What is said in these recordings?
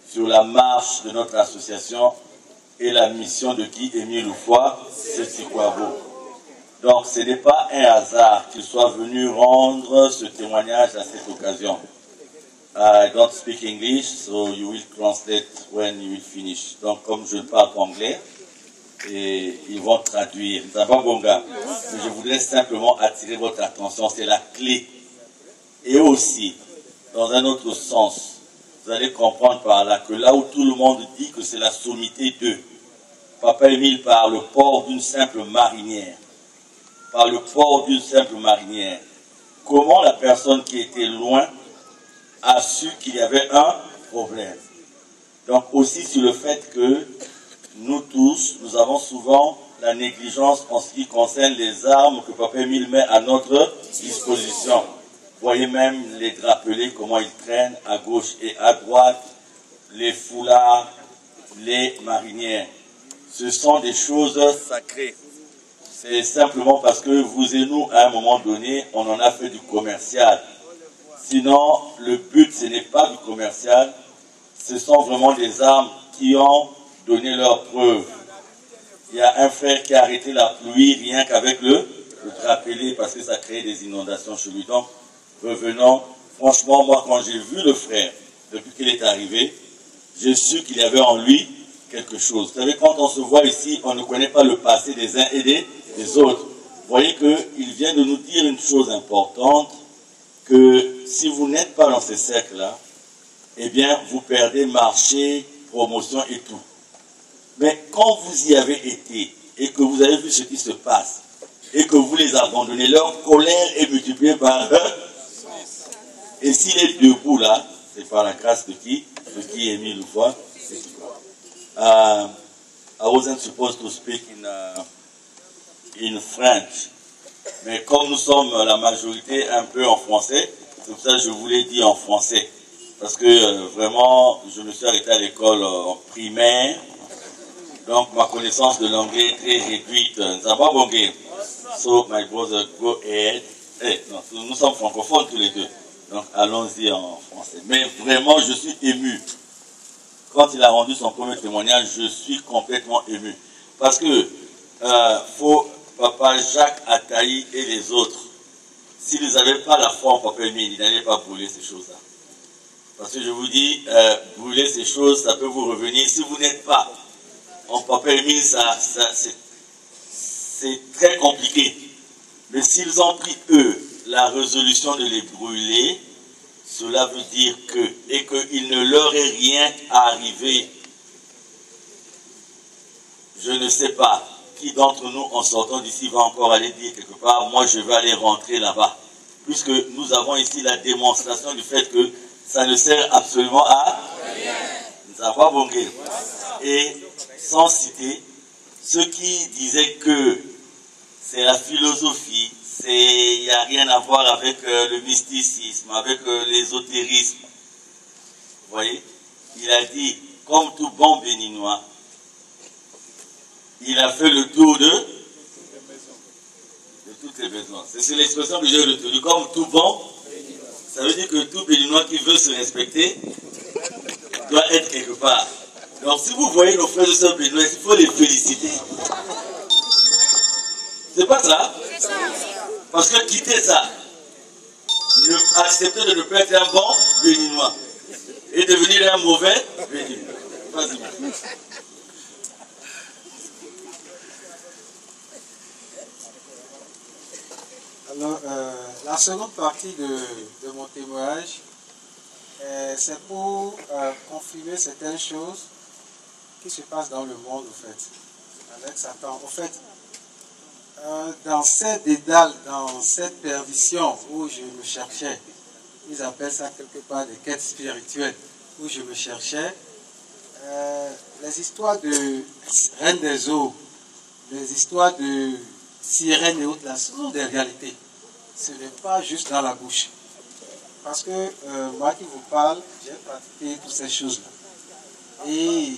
sur la marche de notre association et la mission de Guy Émile Oufoy, c'est Tikwabo. Donc ce n'est pas un hasard qu'il soit venu rendre ce témoignage à cette occasion. I don't speak English, so you will translate when you will finish. Donc comme je parle anglais, et ils vont traduire. Ça va, Bonga? Mais je voudrais simplement attirer votre attention, c'est la clé. Et aussi, dans un autre sens, vous allez comprendre par là que là où tout le monde dit que c'est la sommité d'eux, Papa Émile par le port d'une simple marinière, par le port d'une simple marinière, comment la personne qui était loin a su qu'il y avait un problème. Donc aussi sur le fait que nous tous, nous avons souvent la négligence en ce qui concerne les armes que Papa Émile met à notre disposition. Vous voyez même les drapelés, comment ils traînent à gauche et à droite, les foulards, les marinières. Ce sont des choses sacrées. C'est simplement parce que vous et nous, à un moment donné, on en a fait du commercial. Sinon, le but, ce n'est pas du commercial. Ce sont vraiment des armes qui ont donné leurs preuves. Il y a un frère qui a arrêté la pluie rien qu'avec le drapelé parce que ça crée des inondations chez lui. Donc, revenons. Franchement, moi, quand j'ai vu le frère, depuis qu'il est arrivé, j'ai su qu'il y avait en lui quelque chose. Vous savez, quand on se voit ici, on ne connaît pas le passé des uns et des autres. Vous voyez qu'il vient de nous dire une chose importante, que si vous n'êtes pas dans ces cercles-là, eh bien, vous perdez marché, promotion et tout. Mais quand vous y avez été et que vous avez vu ce qui se passe et que vous les abandonnez, leur colère est multipliée par et s'il est debout là, c'est par la grâce de qui Émile Oufoy. I wasn't supposed to speak in French, mais comme nous sommes la majorité un peu en français, c'est pour ça que je vous l'ai dit en français. Parce que vraiment, je me suis arrêté à l'école en primaire. Donc, ma connaissance de l'anglais est très réduite. So, my brother, go ahead. Non, nous sommes francophones tous les deux. Donc, allons-y en français. Mais vraiment, je suis ému. Quand il a rendu son premier témoignage, je suis complètement ému. Parce que, Papa Jacques Attali et les autres, s'ils n'avaient pas la foi en Papa Émile, ils n'allaient pas brûler ces choses-là. Parce que je vous dis, brûler ces choses, ça peut vous revenir. Si vous n'êtes pas en Papa Émile, c'est très compliqué. Mais s'ils ont pris, eux, la résolution de les brûler, cela veut dire que, et qu'il ne leur est rien arrivé. Je ne sais pas qui d'entre nous, en sortant d'ici, va encore aller dire quelque part, moi je vais aller rentrer là-bas. Puisque nous avons ici la démonstration du fait que ça ne sert absolument à rien. Et sans citer ceux qui disaient que c'est la philosophie, il n'y a rien à voir avec le mysticisme, avec l'ésotérisme. Vous voyez, il a dit, comme tout bon béninois, il a fait le tour de toutes les maisons. C'est l'expression que j'ai retenue, comme tout bon. Ça veut dire que tout béninois qui veut se respecter doit être quelque part. Donc si vous voyez nos frères et sœurs béninois, il faut les féliciter. C'est pas ça? Parce que quitter ça, accepter de ne pas être un bon béninois et devenir un mauvais béninois. Vas-y. Alors, la seconde partie de mon témoignage, c'est pour confirmer certaines choses qui se passent dans le monde, en fait, avec Satan. En fait, dans cette dédale, dans cette perdition où je me cherchais, ils appellent ça quelque part des quêtes spirituelles, où je me cherchais, les histoires de Reine des eaux, les histoires de sirènes et autres, là, ce sont des réalités. Ce n'est pas juste dans la bouche. Parce que moi qui vous parle, j'ai pratiqué toutes ces choses-là. Et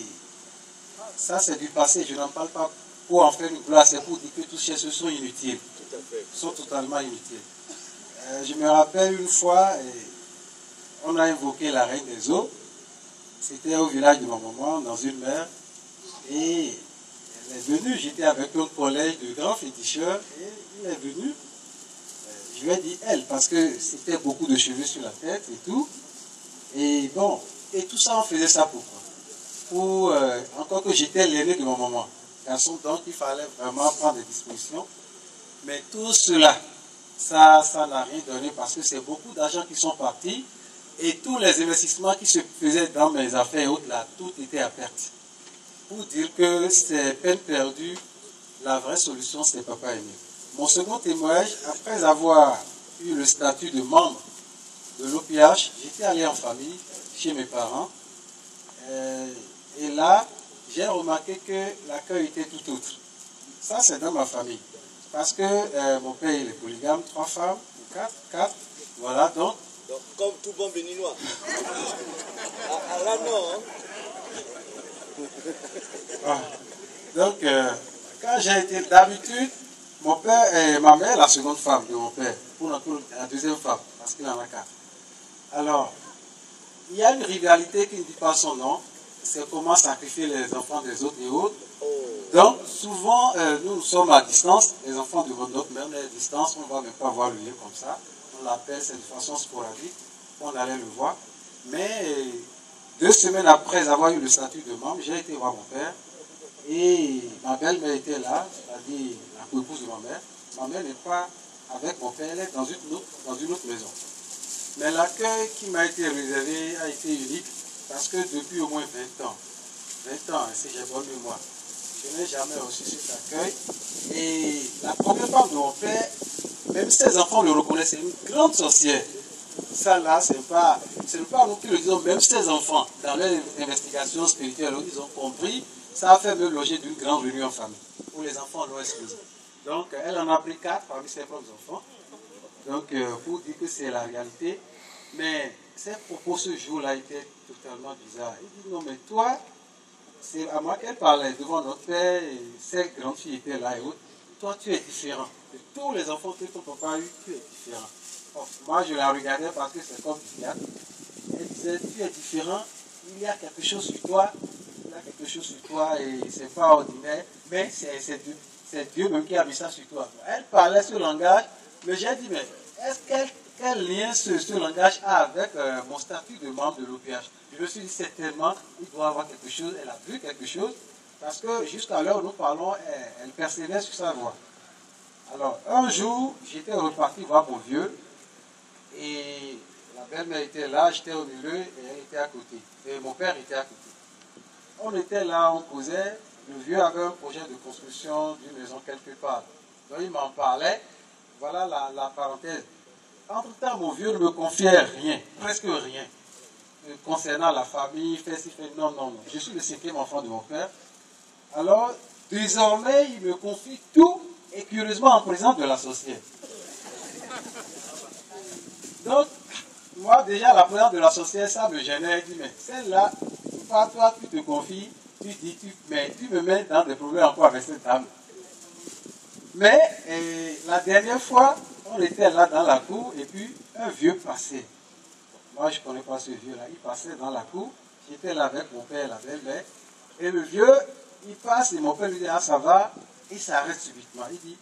ça, c'est du passé. Je n'en parle pas pour en faire une gloire. C'est pour dire que toutes ces choses sont inutiles. Tout à fait. Sont totalement inutiles. Je me rappelle une fois, on a invoqué la Reine des eaux. C'était au village de ma maman, dans une mer. Et elle est venue, j'étais avec un collège de grands féticheurs. Et il est venu. Je lui ai dit elle, parce que c'était beaucoup de cheveux sur la tête et tout. Et bon, et tout ça, on faisait ça pourquoi? Encore que j'étais l'aîné de ma maman. Garçon, donc il fallait vraiment prendre des dispositions. Mais tout cela, ça n'a rien donné parce que c'est beaucoup d'argent qui sont partis. Et tous les investissements qui se faisaient dans mes affaires et autres là, tout était à perte. Pour dire que c'est peine perdue, la vraie solution, c'est Papa Émile. Mon second témoignage, après avoir eu le statut de membre de l'OPH, j'étais allé en famille, chez mes parents. Et là, j'ai remarqué que l'accueil était tout autre. Ça, c'est dans ma famille. Parce que mon père, il est polygame, 3 femmes, 4, voilà, donc. Donc, comme tout bon béninois. Là, non. Hein? Donc, quand j'ai été d'habitude, mon père et ma mère, la seconde femme de mon père, pour la deuxième femme, parce qu'il en a 4. Alors, il y a une rivalité qui ne dit pas son nom, c'est comment sacrifier les enfants des autres et autres. Donc, souvent, nous sommes à distance, les enfants de notre mère, on est à distance, on ne va même pas voir le lien comme ça. On l'appelle, c'est de façon sporadique, on allait le voir. Mais 2 semaines après avoir eu le statut de membre, j'ai été voir mon père. Et ma belle-mère était là, c'est-à-dire la co-épouse de ma mère. Ma mère n'est pas avec mon père, elle est dans une autre maison. Mais l'accueil qui m'a été réservé a été unique parce que depuis au moins 20 ans, si j'ai bonne mémoire, je n'ai jamais reçu cet accueil. Et la première femme de mon père, même ses enfants le reconnaissent, c'est une grande sorcière. Ça là, ce n'est pas nous qui le disons, même ses enfants, dans leur investigation spirituelle, ils ont compris, ça a fait me loger d'une grande réunion en famille, où les enfants l'ont exclusé. Donc, elle en a pris 4 parmi ses propres enfants. Donc, pour dire que c'est la réalité. Mais ses propos ce jour-là étaient totalement bizarres. Il dit, non, mais toi, c'est à moi qu'elle parlait devant notre père, et cette grande fille était là et autres. Toi, tu es différent. De tous les enfants que ton papa a eu, tu es différent. Bon, moi, je la regardais parce que c'est comme du théâtre. Elle disait, tu es différent, il y a quelque chose sur toi, et c'est pas ordinaire, mais c'est Dieu même qui a mis ça sur toi. Elle parlait ce langage, mais j'ai dit, mais quel lien ce langage a avec mon statut de membre de l'OPH? Je me suis dit, certainement, il doit avoir quelque chose, elle a vu quelque chose, parce que jusqu'à l'heure où nous parlons, elle persévère sur sa voie. Alors, un jour, j'étais reparti voir mon vieux, et la belle-mère était là, j'étais au milieu, et elle était à côté. Et mon père était à côté. On était là, on causait, le vieux avait un projet de construction d'une maison quelque part. Donc il m'en parlait, voilà la parenthèse. Entre-temps, mon vieux ne me confiait rien, presque rien, concernant la famille, fait ci, fait non. Je suis le 5e enfant de mon père. Alors, désormais, il me confie tout, et curieusement en présence de la sorcière. Donc, moi déjà, la présence de la sorcière, ça me gênait. Je dis, mais celle-là, pas toi, tu te confies, mais tu me mets dans des problèmes encore avec cette dame. Mais la dernière fois, on était là dans la cour, et puis un vieux passait. Moi, je ne connais pas ce vieux-là. Il passait dans la cour, j'étais là avec mon père et la belle-mère, et le vieux, il passe, et mon père lui dit, ah, ça va, il s'arrête subitement. Il dit,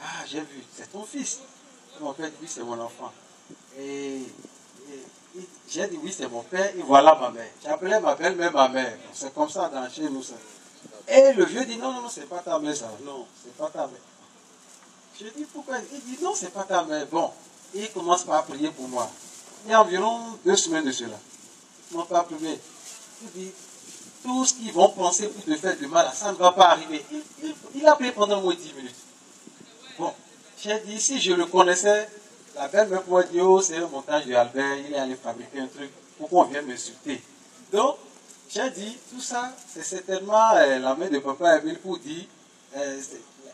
ah, j'ai vu, c'est ton fils. Et mon père dit, oui, c'est mon enfant. Et j'ai dit, oui, c'est mon père, et voilà ma mère. J'appelais ma belle-mère ma mère. C'est comme ça dans chez nous, ça. Et le vieux dit, non, c'est pas ta mère, ça. Non, c'est pas ta mère. Je dis, pourquoi? Il dit, non, c'est pas ta mère. Bon, il commence par prier pour moi. Il y a environ 2 semaines de cela. Il commence par prier. Il dit, tout ce qu'ils vont penser pour te faire du mal, ça ne va pas arriver. Il a prié pendant au moins 10 minutes. Bon, j'ai dit, si je le connaissais, la belle-mère pourrait dire, oh, c'est un montage de Albert, il est allé fabriquer un truc, pourquoi on vient m'insulter? Donc, j'ai dit, tout ça, c'est certainement la mère de Papa Émile pour dire,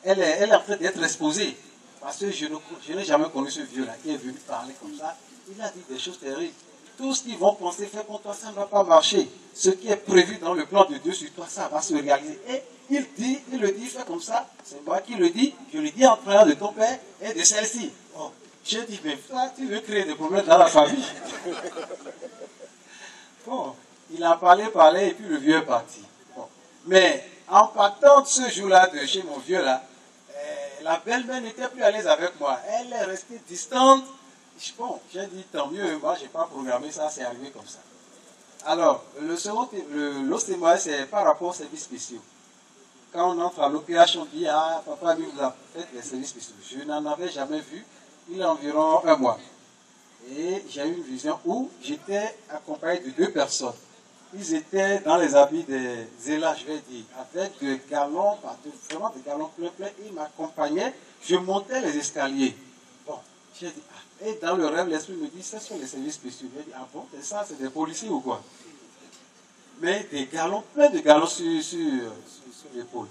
elle est en train d'être exposée. Parce que je n'ai jamais connu ce vieux-là qui est venu parler comme ça. Il a dit des choses terribles. Tout ce qu'ils vont penser faire contre toi, ça ne va pas marcher. Ce qui est prévu dans le plan de Dieu sur toi, ça va se réaliser. Et il le dit, fais comme ça. C'est moi qui le dis. Je le dis en présence de ton père et de celle-ci. Oh. J'ai dit, mais toi, tu veux créer des problèmes dans la famille. Bon, Il a parlé, et puis le vieux est parti. Bon. Mais en partant de ce jour-là de chez mon vieux là, la belle-mère n'était plus à l'aise avec moi. Elle est restée distante. Bon, j'ai dit tant mieux, moi je n'ai pas programmé ça, c'est arrivé comme ça. Alors, l'autre témoignage, c'est par rapport aux services spéciaux. Quand on entre à l'OPH, on dit, ah, papa, lui, vous a fait les services spéciaux. Je n'en avais jamais vu, il y a environ un mois. Et j'ai eu une vision où j'étais accompagné de 2 personnes. Ils étaient dans les habits des zélas, je vais dire, avec des galons, vraiment des galons pleins, ils m'accompagnaient, je montais les escaliers. Bon, j'ai dit, ah, et dans le rêve, l'esprit me dit, ce sont les services spéciaux. J'ai dit, ah bon, c'est ça, c'est des policiers ou quoi? Mais des galons, plein de galons sur l'épaule.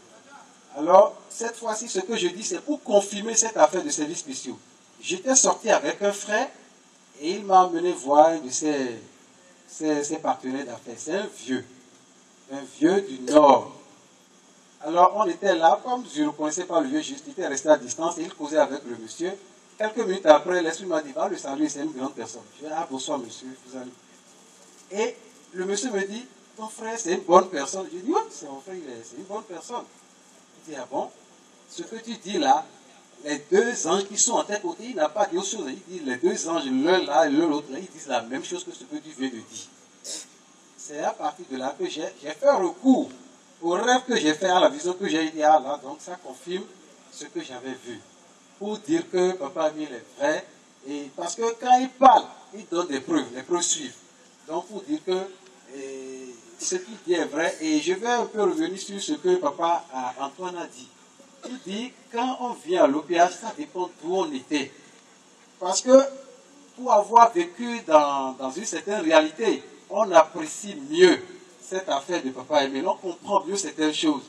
Alors, cette fois-ci, ce que je dis, c'est pour confirmer cette affaire de services spéciaux. J'étais sorti avec un frère et il m'a emmené voir un de ses partenaires d'affaires. C'est un vieux du Nord. Alors, on était là, comme je ne reconnaissais pas le vieux, j'étais resté à distance et il causait avec le monsieur. Quelques minutes après, l'esprit m'a dit, va le saluer, c'est une grande personne. Je dis, ah, bonsoir monsieur, vous allez. Et le monsieur me dit, ton frère, c'est une bonne personne. Je dis, oui, c'est mon frère, c'est une bonne personne. Il dit, ah bon, ce que tu dis là, les 2 anges qui sont en tête côté, il n'a pas dit autre chose. Il dit, les 2 anges, l'un là et l'autre là, ils disent la même chose que ce que tu viens de dire. C'est à partir de là que j'ai fait recours au rêve que j'ai fait, à la vision que j'ai eue. Ah là, donc ça confirme ce que j'avais vu. Pour dire que Papa Emile est vrai. Et parce que quand il parle, il donne des preuves, les preuves suivent. Donc pour dire que ce qu'il dit est vrai. Et je vais un peu revenir sur ce que Papa Antoine a dit. Il dit, quand on vient à l'OPH, ça dépend d'où on était. Parce que pour avoir vécu dans une certaine réalité, on apprécie mieux cette affaire de Papa Emile. On comprend mieux certaines choses.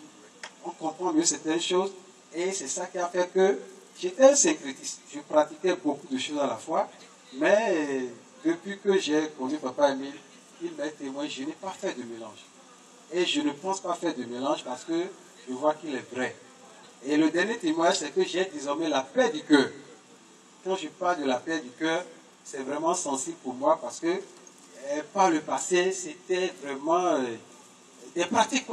Et c'est ça qui a fait que j'étais un syncrétiste. Je pratiquais beaucoup de choses à la fois. Mais depuis que j'ai connu Papa Emile, il m'a témoigné, je n'ai pas fait de mélange. Et je ne pense pas faire de mélange parce que je vois qu'il est vrai. Et le dernier témoignage, c'est que j'ai désormais la paix du cœur. Quand je parle de la paix du cœur, c'est vraiment sensible pour moi parce que par le passé, c'était vraiment des pratiques.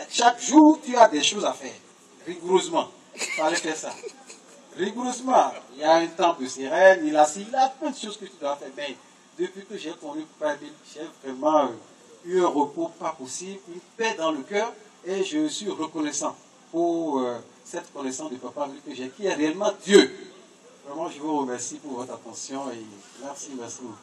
Chaque jour, tu as des choses à faire. Rigoureusement. Il fallait faire ça. Rigoureusement. Il y a un temps de sirène, il a plein de choses que tu dois faire. Mais depuis que j'ai connu Papa Emile, j'ai vraiment eu un repos pas possible, une paix dans le cœur, et je suis reconnaissant pour cette connaissance de Papa Emile que j'ai, qui est réellement Dieu. Vraiment, je vous remercie pour votre attention et merci beaucoup.